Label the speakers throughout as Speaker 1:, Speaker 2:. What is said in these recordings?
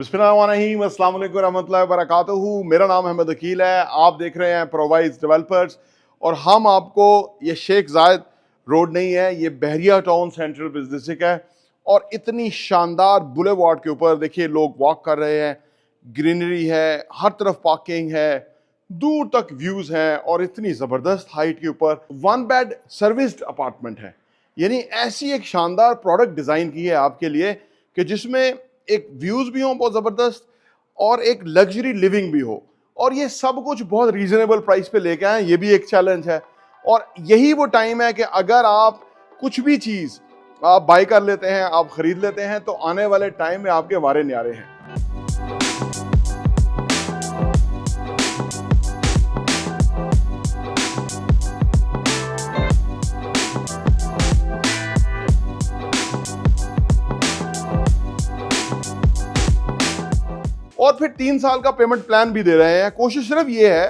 Speaker 1: बिस्मिल्लाहिर्रहमानिर्रहीम, अस्सलाम वालेकुम रहमतुल्लाहि व बरकातुहू। मेरा नाम अहमद अकील है। आप देख रहे हैं प्रोवाइज डेवलपर्स और हम आपको ये शेख जायद रोड नहीं है, ये बहरिया टाउन सेंट्रल बिजनेस डिस्ट्रिक्ट है। और इतनी शानदार बुलेवार्ड के ऊपर देखिए लोग वॉक कर रहे हैं, ग्रीनरी है, हर तरफ पार्किंग है, दूर तक व्यूज हैं और इतनी ज़बरदस्त हाइट के ऊपर वन बेड सर्विस्ड अपार्टमेंट है। यानी ऐसी एक शानदार प्रोडक्ट डिज़ाइन की है आपके लिए कि जिसमें एक व्यूज भी हो बहुत ज़बरदस्त और एक लग्जरी लिविंग भी हो, और ये सब कुछ बहुत रीजनेबल प्राइस पे लेके आए। ये भी एक चैलेंज है और यही वो टाइम है कि अगर आप कुछ भी चीज़ आप बाय कर लेते हैं, आप खरीद लेते हैं, तो आने वाले टाइम में आपके वारे न्यारे हैं। और फिर 3 साल का पेमेंट प्लान भी दे रहे हैं। कोशिश सिर्फ ये है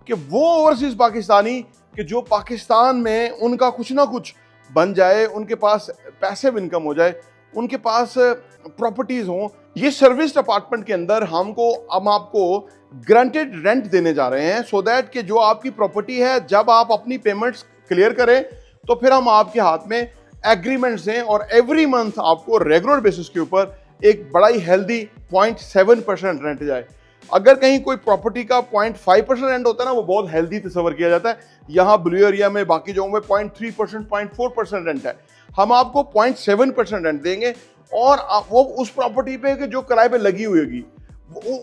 Speaker 1: कि वो ओवरसीज पाकिस्तानी कि जो पाकिस्तान में उनका कुछ ना कुछ बन जाए, उनके पास पैसिव इनकम हो जाए, उनके पास प्रॉपर्टीज हों। ये सर्विस्ड अपार्टमेंट के अंदर हम आपको ग्रांटेड रेंट देने जा रहे हैं, सो दैट कि जो आपकी प्रॉपर्टी है, जब आप अपनी पेमेंट्स क्लियर करें तो फिर हम आपके हाथ में एग्रीमेंट्स दें और एवरी मंथ आपको रेगुलर बेसिस के ऊपर एक बड़ा ही हेल्दी 0.7% रेंट जाए। अगर कहीं कोई प्रॉपर्टी का 0.5% रेंट होता है ना, वो बहुत हेल्दी तस्वर किया जाता है। यहाँ ब्लू एरिया में, बाकी जगहों में 0.3%, 0.4% रेंट है। हम आपको 0.7% रेंट देंगे और वो उस प्रॉपर्टी पे कि जो किराए पे लगी हुई होगी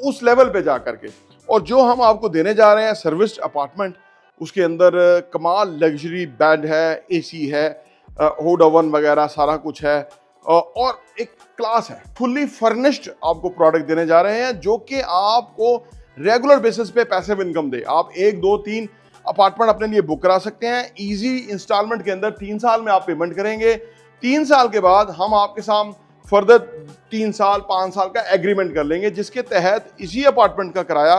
Speaker 1: उस लेवल पे जा करके। और जो हम आपको देने जा रहे हैं सर्विस्ड अपार्टमेंट, उसके अंदर कमाल लग्जरी बेड है, एसी है, होड ओवन वगैरह सारा कुछ है और एक क्लास है। फुल्ली फर्निश्ड आपको प्रोडक्ट देने जा रहे हैं जो कि आपको रेगुलर बेसिस पे पैसिव इनकम दे। आप 1, 2, 3 अपार्टमेंट अपने लिए बुक करा सकते हैं इजी इंस्टॉलमेंट के अंदर। 3 साल में आप पेमेंट करेंगे। 3 साल के बाद हम आपके साथ फर्दर 3 साल 5 साल का एग्रीमेंट कर लेंगे, जिसके तहत इसी अपार्टमेंट का किराया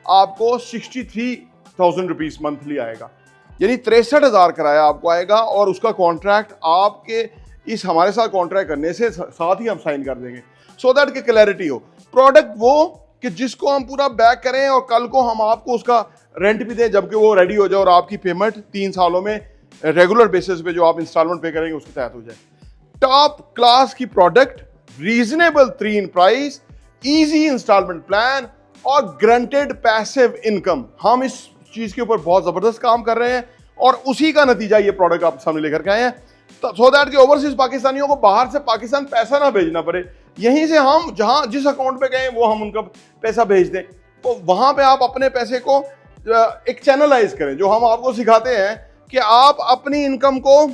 Speaker 1: आपको 63,000 रुपीज मंथली आएगा। यानी 63,000 किराया आपको आएगा और उसका कॉन्ट्रैक्ट आपके इस हमारे साथ कॉन्ट्रैक्ट करने से साथ ही हम साइन कर देंगे, सो दैट कि क्लैरिटी हो। प्रोडक्ट वो कि जिसको हम पूरा बैक करें और कल को हम आपको उसका रेंट भी दें जबकि वो रेडी हो जाए और आपकी पेमेंट 3 सालों में रेगुलर बेसिस पे जो आप इंस्टॉलमेंट पे करेंगे उसके तहत हो जाए। टॉप क्लास की प्रोडक्ट, रीजनेबल तरीन प्राइस, इजी इंस्टॉलमेंट प्लान और ग्रांटेड पैसिव इनकम। हम इस चीज के ऊपर बहुत जबरदस्त काम कर रहे हैं और उसी का नतीजा ये प्रोडक्ट आप सामने लेकर के आए हैं, सो दैट कि ओवरसीज पाकिस्तानियों को बाहर से पाकिस्तान पैसा ना भेजना पड़े। यहीं से हम जहां जिस अकाउंट पे गए वो हम उनका पैसा भेज दें, तो वहां पे आप अपने पैसे को एक चैनलाइज करें। जो हम आपको सिखाते हैं कि आप अपनी इनकम को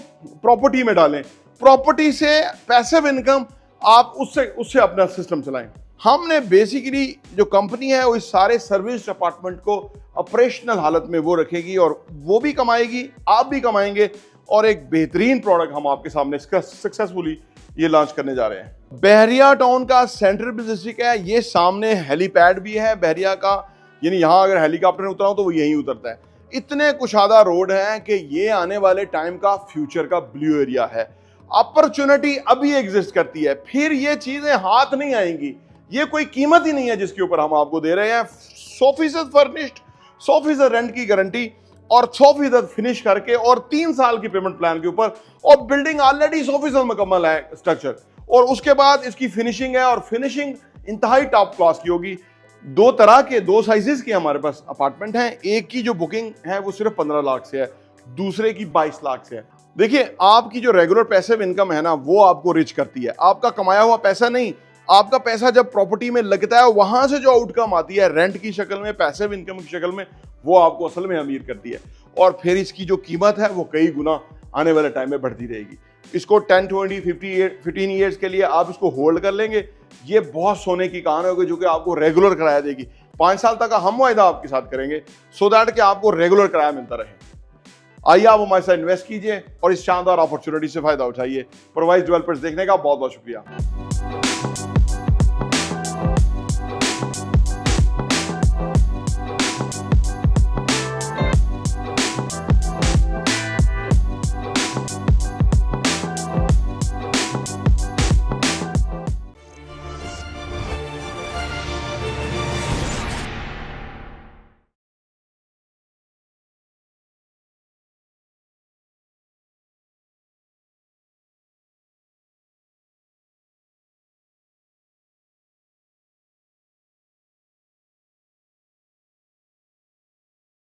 Speaker 1: प्रॉपर्टी में डालें, प्रॉपर्टी से पैसिव इनकम आप उससे अपना सिस्टम चलाएं। हमने बेसिकली जो कंपनी है वो इस सारे सर्विस अपार्टमेंट को ऑपरेशनल हालत में वो रखेगी और वो भी कमाएगी, आप भी कमाएंगे और एक बेहतरीन प्रोडक्ट हम आपके सामने सक्सेसफुली ये लॉन्च करने जा रहे हैं। बहरिया टाउन का सेंट्रल बिजनेस डिस्ट्रिक्ट है। ये सामने हेलीपैड भी है बहरिया का, यानी यहाँ अगर हेलीकॉप्टर में उतरा हो तो वो यहीं उतरता है। इतने कुशादा रोड हैं कि ये आने वाले टाइम का फ्यूचर का ब्लू एरिया है। अपॉर्चुनिटी अभी एग्जिस्ट करती है, फिर ये चीजें हाथ नहीं आएंगी। ये कोई कीमत ही नहीं है जिसके ऊपर हम आपको दे रहे हैं। 100% फर्निश्ड, 100% रेंट की गारंटी और 100% फिनिश करके और 3 साल की पेमेंट प्लान के ऊपर, और बिल्डिंग ऑलरेडी 100% मुकम्मल है स्ट्रक्चर, और उसके बाद इसकी फिनिशिंग है और फिनिशिंग इंतहाई टॉप क्लास की होगी। 2 तरह के 2 साइजेस के हमारे पास अपार्टमेंट हैं। एक की जो बुकिंग है वो सिर्फ 15 लाख से है, दूसरे की 22 लाख से है। देखिए, आपकी जो रेगुलर पैसिव इनकम है ना, वो आपको रिच करती है। आपका कमाया हुआ पैसा नहीं, आपका पैसा जब प्रॉपर्टी में लगता है वहां से जो आउटकम आती है रेंट की शक्ल में, पैसिव इनकम की शक्ल में, वो आपको असल में अमीर करती है। और फिर इसकी जो कीमत है वो कई गुना आने वाले टाइम में बढ़ती रहेगी। इसको 10, 20, 15 ईयर्स के लिए आप इसको होल्ड कर लेंगे। ये बहुत सोने की कहानी होगी जो कि आपको रेगुलर किराया देगी। 5 साल तक का हम वायदा आपके साथ करेंगे, सो दैट कि आपको रेगुलर किराया मिलता रहे। आइए आप हमारे साथ इन्वेस्ट कीजिए और इस शानदार अपॉर्चुनिटी से फायदा उठाइए। प्रोवाइज डेवलपर्स देखने का बहुत बहुत शुक्रिया।